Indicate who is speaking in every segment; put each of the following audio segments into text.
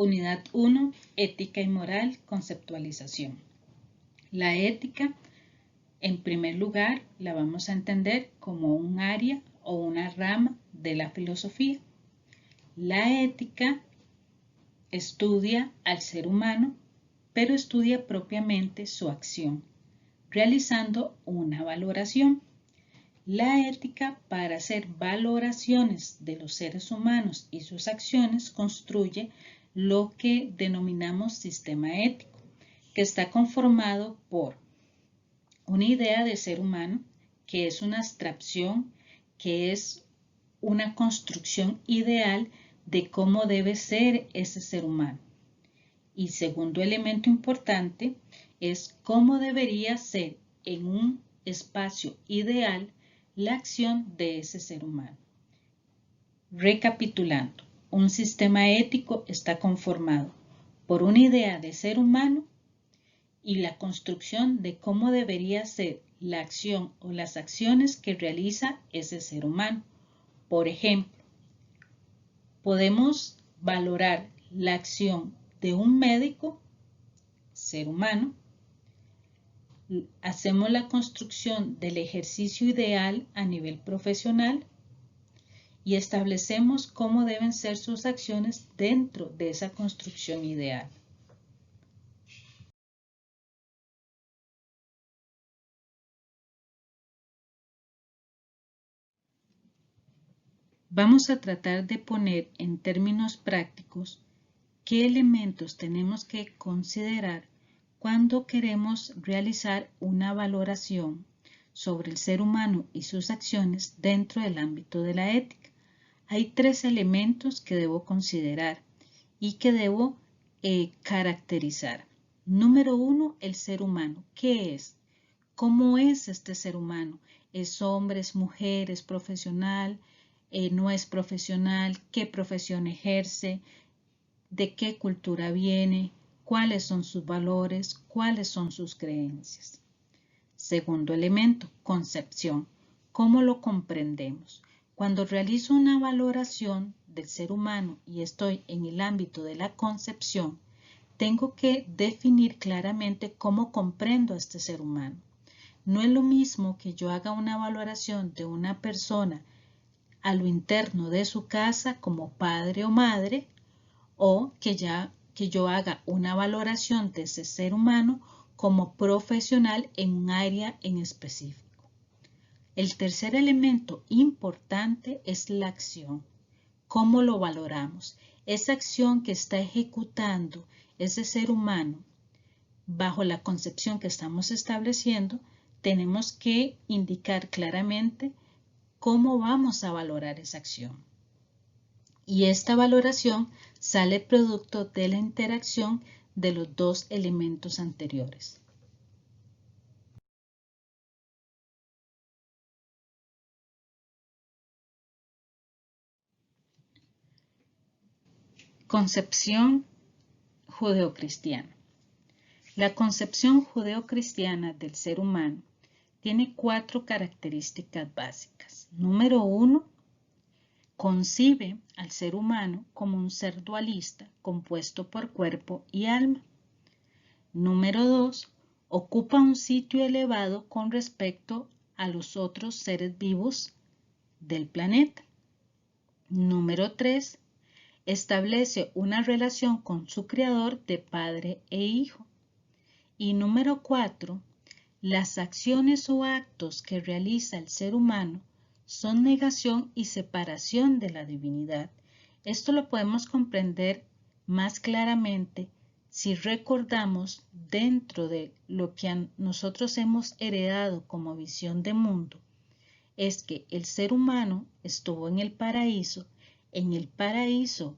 Speaker 1: Unidad 1, Ética y Moral, Conceptualización. La ética, en primer lugar, la vamos a entender como un área o una rama de la filosofía. La ética estudia al ser humano, pero estudia propiamente su acción, realizando una valoración. La ética, para hacer valoraciones de los seres humanos y sus acciones, construye lo que denominamos sistema ético, que está conformado por una idea de ser humano, que es una abstracción, que es una construcción ideal de cómo debe ser ese ser humano. Y segundo elemento importante es cómo debería ser en un espacio ideal la acción de ese ser humano. Recapitulando, un sistema ético está conformado por una idea de ser humano y la construcción de cómo debería ser la acción o las acciones que realiza ese ser humano. Por ejemplo, podemos valorar la acción de un médico, ser humano. Hacemos la construcción del ejercicio ideal a nivel profesional y establecemos cómo deben ser sus acciones dentro de esa construcción ideal. Vamos a tratar de poner en términos prácticos qué elementos tenemos que considerar cuando queremos realizar una valoración sobre el ser humano y sus acciones dentro del ámbito de la ética. Hay 3 elementos que debo considerar y que debo caracterizar. Número 1, el ser humano. ¿Qué es? ¿Cómo es este ser humano? ¿Es hombre, es mujer, es profesional, no es profesional? ¿Qué profesión ejerce? ¿De qué cultura viene? ¿Cuáles son sus valores? ¿Cuáles son sus creencias? Segundo elemento, concepción. ¿Cómo lo comprendemos? Cuando realizo una valoración del ser humano y estoy en el ámbito de la concepción, tengo que definir claramente cómo comprendo a este ser humano. No es lo mismo que yo haga una valoración de una persona a lo interno de su casa como padre o madre, o que yo haga una valoración de ese ser humano como profesional en un área en específico. El tercer elemento importante es la acción. ¿Cómo lo valoramos? Esa acción que está ejecutando ese ser humano bajo la concepción que estamos estableciendo, tenemos que indicar claramente cómo vamos a valorar esa acción. Y esta valoración sale producto de la interacción de los 2 elementos anteriores. Concepción judeocristiana. La concepción judeocristiana del ser humano tiene 4 características básicas. Número 1, concibe al ser humano como un ser dualista compuesto por cuerpo y alma. Número 2, ocupa un sitio elevado con respecto a los otros seres vivos del planeta. Número 3, establece una relación con su creador de padre e hijo. Y número 4, las acciones o actos que realiza el ser humano son negación y separación de la divinidad. Esto lo podemos comprender más claramente si recordamos dentro de lo que nosotros hemos heredado como visión de mundo, es que el ser humano estuvo en el paraíso. En el paraíso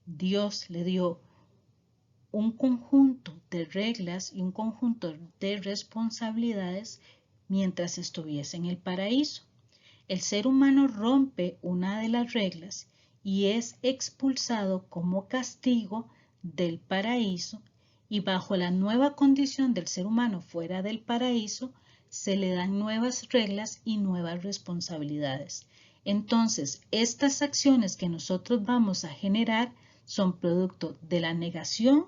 Speaker 1: Dios le dio un conjunto de reglas y un conjunto de responsabilidades mientras estuviese en el paraíso. El ser humano rompe una de las reglas y es expulsado como castigo del paraíso, y bajo la nueva condición del ser humano fuera del paraíso se le dan nuevas reglas y nuevas responsabilidades. Entonces, estas acciones que nosotros vamos a generar son producto de la negación,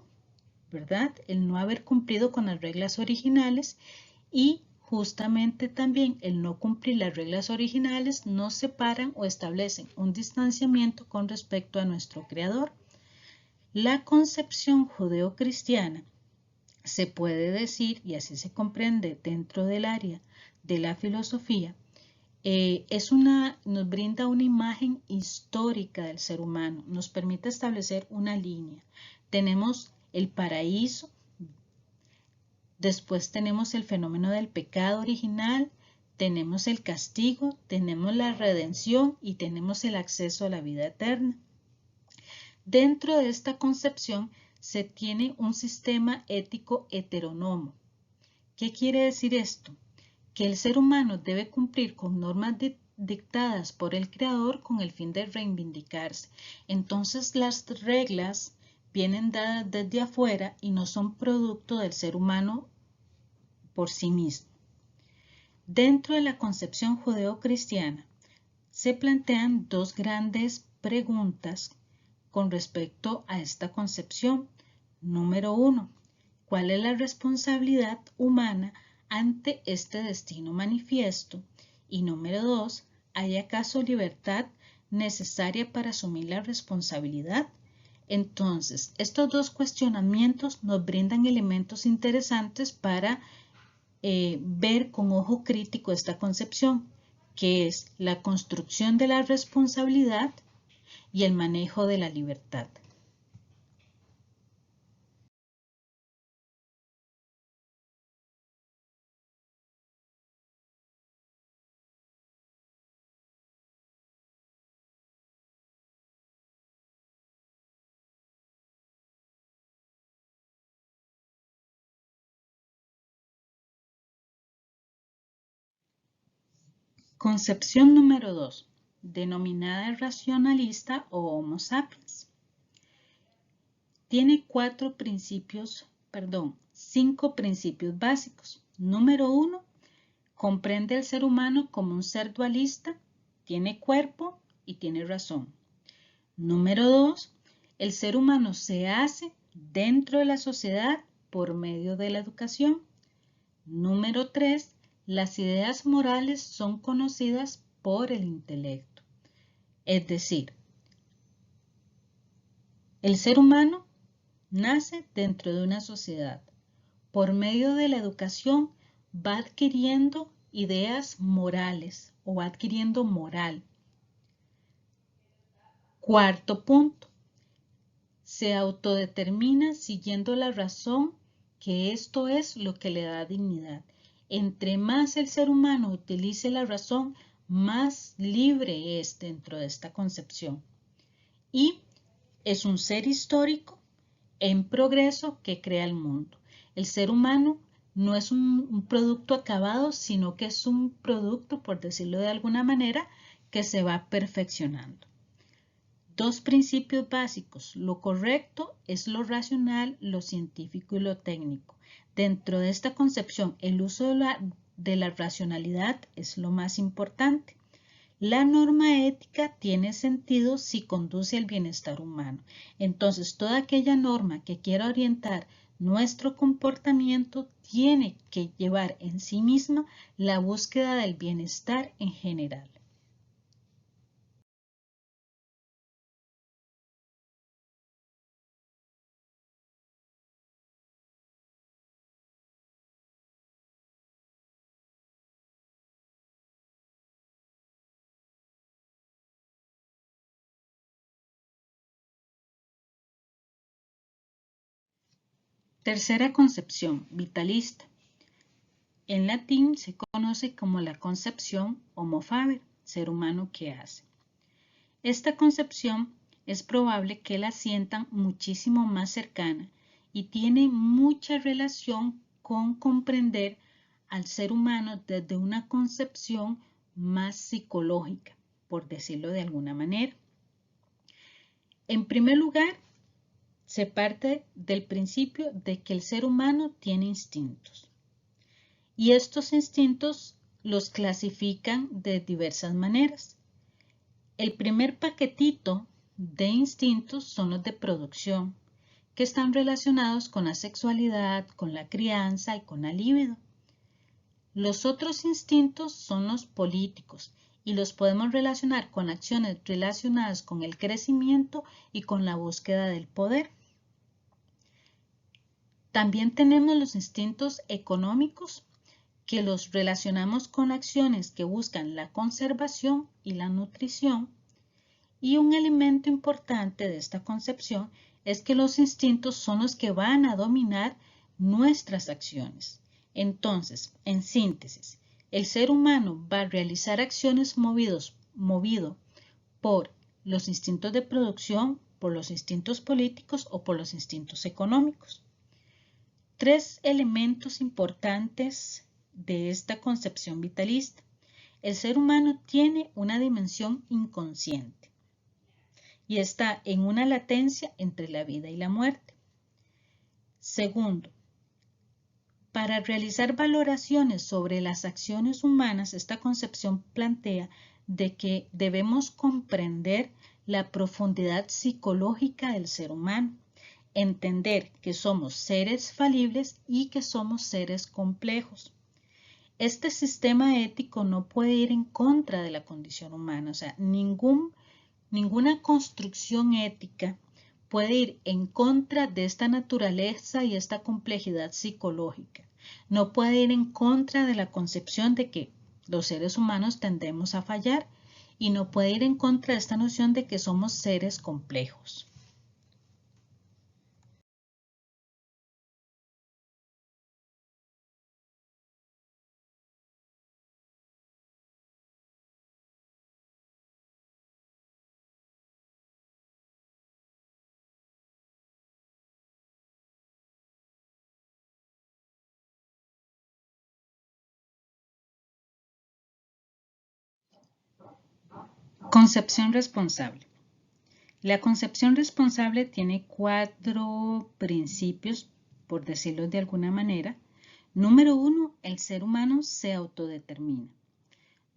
Speaker 1: ¿verdad? El no haber cumplido con las reglas originales y justamente también el no cumplir las reglas originales nos separan o establecen un distanciamiento con respecto a nuestro Creador. La concepción judeocristiana se puede decir, y así se comprende dentro del área de la filosofía, nos brinda una imagen histórica del ser humano, nos permite establecer una línea. Tenemos el paraíso, después tenemos el fenómeno del pecado original, tenemos el castigo, tenemos la redención y tenemos el acceso a la vida eterna. Dentro de esta concepción se tiene un sistema ético heterónomo. ¿Qué quiere decir esto? Que el ser humano debe cumplir con normas dictadas por el Creador con el fin de reivindicarse. Entonces las reglas vienen dadas desde afuera y no son producto del ser humano por sí mismo. Dentro de la concepción judeocristiana se plantean dos grandes preguntas con respecto a esta concepción. Número 1. ¿Cuál es la responsabilidad humana ante este destino manifiesto? Y número 2. ¿Hay acaso libertad necesaria para asumir la responsabilidad? Entonces, estos dos cuestionamientos nos brindan elementos interesantes para ver con ojo crítico esta concepción, que es la construcción de la responsabilidad y el manejo de la libertad. Concepción número 2, denominada racionalista o Homo sapiens. Tiene cinco principios básicos. Número 1, comprende al ser humano como un ser dualista, tiene cuerpo y tiene razón. Número 2, el ser humano se hace dentro de la sociedad por medio de la educación. Número 3, las ideas morales son conocidas por el intelecto. Es decir, el ser humano nace dentro de una sociedad. Por medio de la educación va adquiriendo ideas morales o va adquiriendo moral. Cuarto punto, se autodetermina siguiendo la razón, que esto es lo que le da dignidad. Entre más el ser humano utilice la razón, más libre es dentro de esta concepción. Y es un ser histórico en progreso que crea el mundo. El ser humano no es un producto acabado, sino que es un producto, por decirlo de alguna manera, que se va perfeccionando. Dos principios básicos. Lo correcto es lo racional, lo científico y lo técnico. Dentro de esta concepción, el uso de la racionalidad es lo más importante. La norma ética tiene sentido si conduce al bienestar humano. Entonces, toda aquella norma que quiera orientar nuestro comportamiento tiene que llevar en sí misma la búsqueda del bienestar en general. Tercera concepción, vitalista. En latín se conoce como la concepción Homo faber, ser humano que hace. Esta concepción es probable que la sientan muchísimo más cercana y tiene mucha relación con comprender al ser humano desde una concepción más psicológica, por decirlo de alguna manera. En primer lugar, se parte del principio de que el ser humano tiene instintos. Y estos instintos los clasifican de diversas maneras. El primer paquetito de instintos son los de producción, que están relacionados con la sexualidad, con la crianza y con la libido. Los otros instintos son los políticos y los podemos relacionar con acciones relacionadas con el crecimiento y con la búsqueda del poder. También tenemos los instintos económicos, que los relacionamos con acciones que buscan la conservación y la nutrición. Y un elemento importante de esta concepción es que los instintos son los que van a dominar nuestras acciones. Entonces, en síntesis, el ser humano va a realizar acciones movido por los instintos de producción, por los instintos políticos o por los instintos económicos. Tres elementos importantes de esta concepción vitalista. El ser humano tiene una dimensión inconsciente y está en una latencia entre la vida y la muerte. Segundo, para realizar valoraciones sobre las acciones humanas, esta concepción plantea de que debemos comprender la profundidad psicológica del ser humano, entender que somos seres falibles y que somos seres complejos. Este sistema ético no puede ir en contra de la condición humana, o sea, ninguna construcción ética puede ir en contra de esta naturaleza y esta complejidad psicológica. No puede ir en contra de la concepción de que los seres humanos tendemos a fallar y no puede ir en contra de esta noción de que somos seres complejos. Concepción responsable. La concepción responsable tiene 4 principios, por decirlo de alguna manera. Número 1, el ser humano se autodetermina.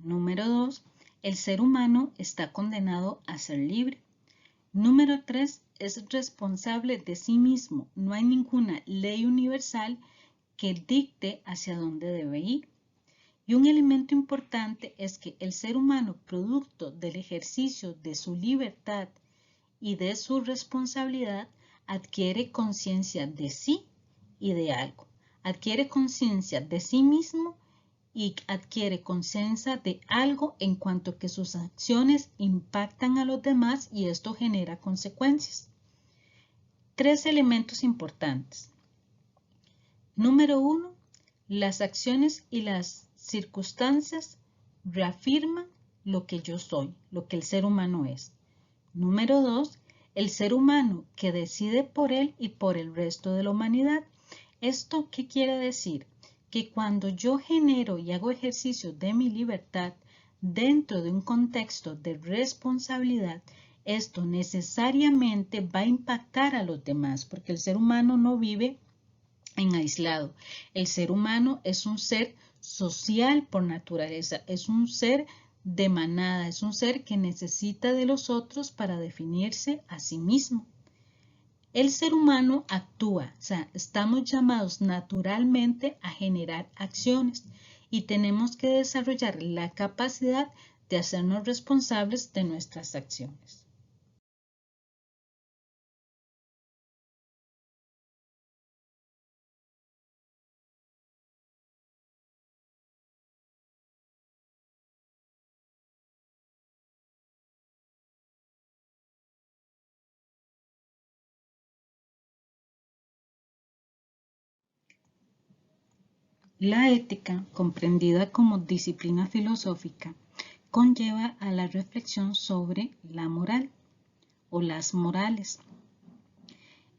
Speaker 1: Número 2, el ser humano está condenado a ser libre. Número 3, es responsable de sí mismo. No hay ninguna ley universal que dicte hacia dónde debe ir. Y un elemento importante es que el ser humano, producto del ejercicio de su libertad y de su responsabilidad, adquiere conciencia de sí y de algo. Adquiere conciencia de sí mismo y adquiere conciencia de algo en cuanto que sus acciones impactan a los demás y esto genera consecuencias. 3 elementos importantes. Número 1, las acciones y las circunstancias reafirman lo que yo soy, lo que el ser humano es. Número 2, el ser humano que decide por él y por el resto de la humanidad. ¿Esto qué quiere decir? Que cuando yo genero y hago ejercicio de mi libertad dentro de un contexto de responsabilidad, esto necesariamente va a impactar a los demás, porque el ser humano no vive en aislado. El ser humano es un ser social por naturaleza, es un ser de manada, es un ser que necesita de los otros para definirse a sí mismo. El ser humano actúa, o sea, estamos llamados naturalmente a generar acciones y tenemos que desarrollar la capacidad de hacernos responsables de nuestras acciones. La ética, comprendida como disciplina filosófica, conlleva a la reflexión sobre la moral o las morales.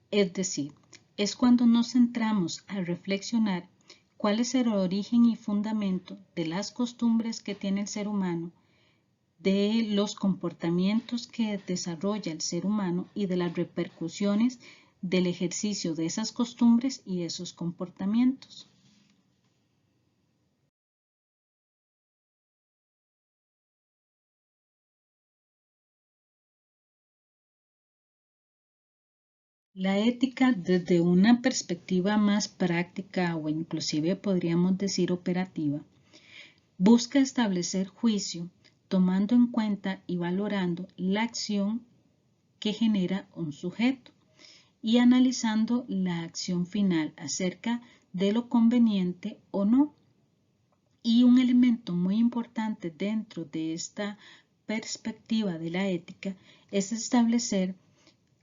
Speaker 1: Es decir, es cuando nos centramos a reflexionar cuál es el origen y fundamento de las costumbres que tiene el ser humano, de los comportamientos que desarrolla el ser humano y de las repercusiones del ejercicio de esas costumbres y esos comportamientos. La ética desde una perspectiva más práctica o inclusive podríamos decir operativa, busca establecer juicio tomando en cuenta y valorando la acción que genera un sujeto y analizando la acción final acerca de lo conveniente o no. Y un elemento muy importante dentro de esta perspectiva de la ética es establecer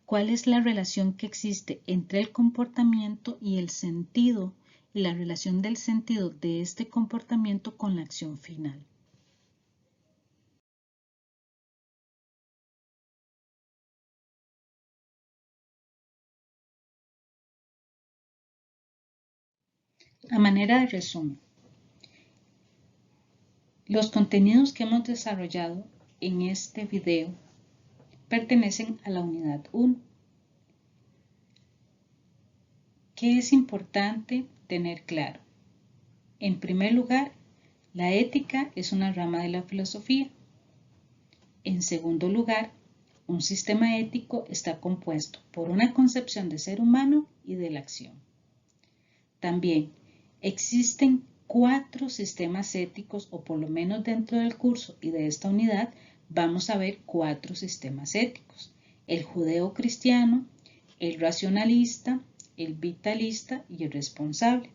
Speaker 1: cuál es la relación que existe entre el comportamiento y el sentido, y la relación del sentido de este comportamiento con la acción final. A manera de resumen, los contenidos que hemos desarrollado en este video pertenecen a la unidad 1. ¿Qué es importante tener claro? En primer lugar, la ética es una rama de la filosofía. En segundo lugar, un sistema ético está compuesto por una concepción de ser humano y de la acción. También existen 4 sistemas éticos, o por lo menos dentro del curso y de esta unidad vamos a ver 4 sistemas éticos: el judeo-cristiano, el racionalista, el vitalista y el responsable.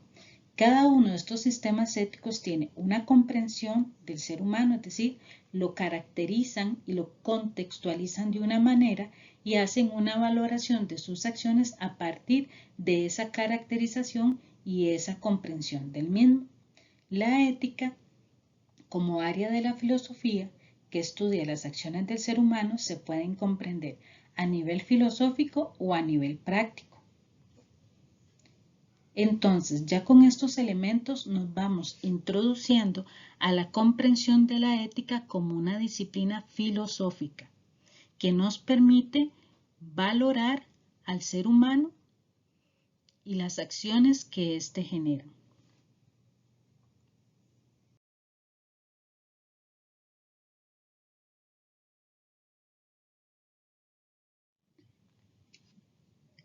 Speaker 1: Cada uno de estos sistemas éticos tiene una comprensión del ser humano, es decir, lo caracterizan y lo contextualizan de una manera y hacen una valoración de sus acciones a partir de esa caracterización y esa comprensión del mismo. La ética, como área de la filosofía que estudia las acciones del ser humano, se pueden comprender a nivel filosófico o a nivel práctico. Entonces, ya con estos elementos nos vamos introduciendo a la comprensión de la ética como una disciplina filosófica que nos permite valorar al ser humano y las acciones que éste genera.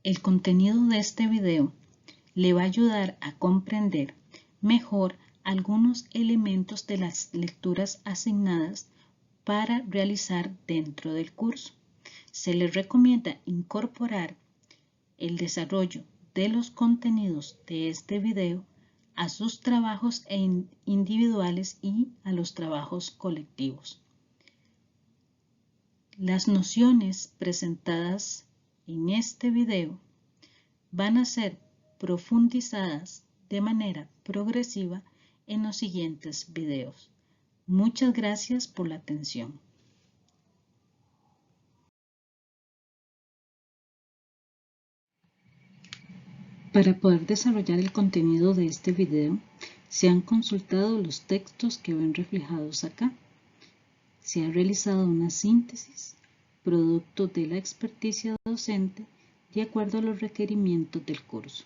Speaker 1: El contenido de este video le va a ayudar a comprender mejor algunos elementos de las lecturas asignadas para realizar dentro del curso. Se les recomienda incorporar el desarrollo de los contenidos de este video a sus trabajos individuales y a los trabajos colectivos. Las nociones presentadas en este video van a ser profundizadas de manera progresiva en los siguientes videos. Muchas gracias por la atención. Para poder desarrollar el contenido de este video, se han consultado los textos que ven reflejados acá. Se ha realizado una síntesis, producto de la experticia docente, de acuerdo a los requerimientos del curso.